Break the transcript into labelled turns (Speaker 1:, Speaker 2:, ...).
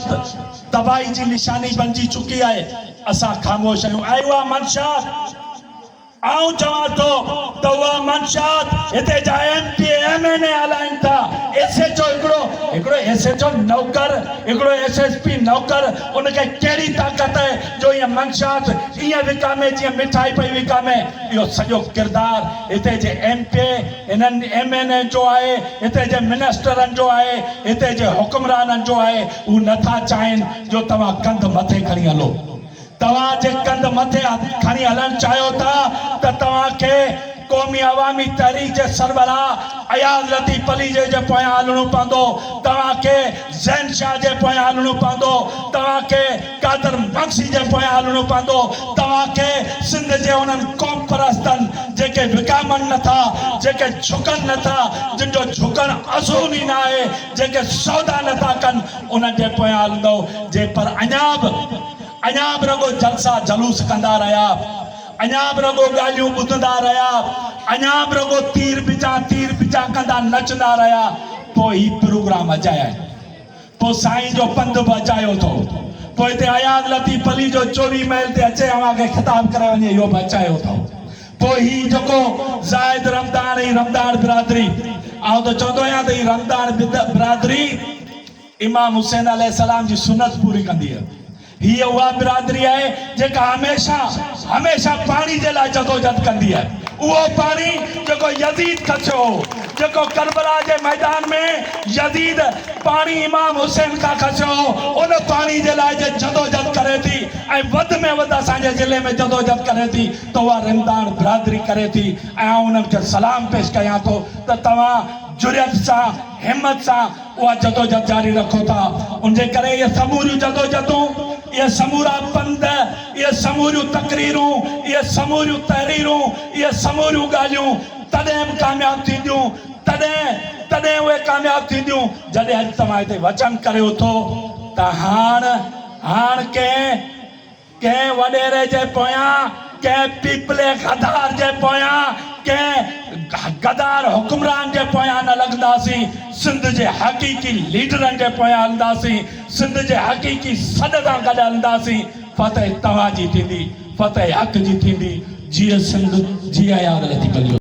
Speaker 1: मंशात तबाही की निशानी बनजी चुकी है। असा खामोश आहियूं। ऐं उहा मंशात आऊं चवां थो त उहा मंशात हिते जा MP MNA हलाइनि था। SHO हिकिड़ो SHO नौकर, हिकिड़ो SSP नौकर, उनखे कहिड़ी ताक़त है जो ईअं मंशात ईअं विकामे जीअं मिठाई पई विकामे। इहो सॼो किरदारु हिते जे MP हिननि MNA जो आहे, हिते जे मिनिस्टरनि जो आहे, हिते जे हुक्मराननि जो आहे। हू नथा चाहिनि जो तव्हां कंध मथे खणी हलो। तव्हां जे कंध मथे खणी हलणु चाहियो था त तव्हांखे क़ौमी अवामी तहरीक जे सरबराह अयाज़ लतीफ़ अली जे पोयां हलणो पवंदो। तव्हांखे ज़ैन शाह जे पोयां हलणो पवंदो। तव्हांखे कादर बख्शी जे पोयां हलणो पवंदो। तव्हांखे सिंध जे उन्हनि क़ौम परस्तनि जेके विकामनि नथा, जेके झुकनि नथा, जिन जो झुकणु असूल ई न आहे, जेके सौदा नथा कनि, उन्हनि जे पोयां हलंदो। जे पर अञा बि रुगो जलसा जलूस कंदा रहिया, अञा बि रुगो ॻाल्हियूं ॿुधंदा रहिया, अञा बि रुगो तीर पिचा कंदा नचंदा रहिया, पोइ ही प्रोग्राम अजाया। पोइ साईं जो पंधु बि अचायो थो। पोइ हिते अयाज़ लतीफ़ अली जो 24 मैल ते अचे अव्हांखे ख़िताब करे वञे, इहो बि अचायो थो। पोइ ही जेको ज़ाहिद रमदान ऐं रमदान बिरादरी, आउं त चवंदो आहियां त ही रमदान बिरादरी इमाम हुसैन अलैहिस्सलाम जी सुन्नत पूरी कंदी आहे। ही उहा बिरादरी है जेका हमेशा पानी जे लाइ जदोजहद कंदी है। उहो पानी जेको यज़ीद खसियो, जेको करबला जे मैदान में यज़ीद पानी इमाम हुसैन का खसियो, उन पानी जे लाइ जे जदोजहद करे थी ऐं वध में वध असांजे ज़िले में जदोजहद करे थी त उहा रमदान बिरादरी करे थी। ऐं उन्हनि खे सलाम पेश कयां थो त तव्हां जुरियत सां, हिम्मत सां उहा जदोजहद जारी रखो था। उनजे करे इहे समूरियूं जदोजहदूं, ये समूरा पंध, ये समूरियूं तकरीरूं, ये समूरियूं तहरीरूं, ये समूरियूं ॻाल्हियूं तॾहिं बि कामयाब थींदियूं। तॾहिं उहे कामयाब थींदियूं जॾहिं अॼु तव्हां हिते वचन करियो थो त हाण कंहिं वॾेरे जे पोयां, कंहिं पीपले गदार जे पोयां, कंहिं गदार हुक्मरान जे पोयां न लॻंदासीं। सिंध जे हक़ीक़ी लीडरनि जे पोयां हलंदासीं। सिंध जे हक़ीक़ी सॾ सां गॾु हलंदासीं। फतेह तव्हांजी थींदी, फतेह हक़ जी थींदी। जीअं सिंध, जीअं अयाज़ लतीफ़ अली।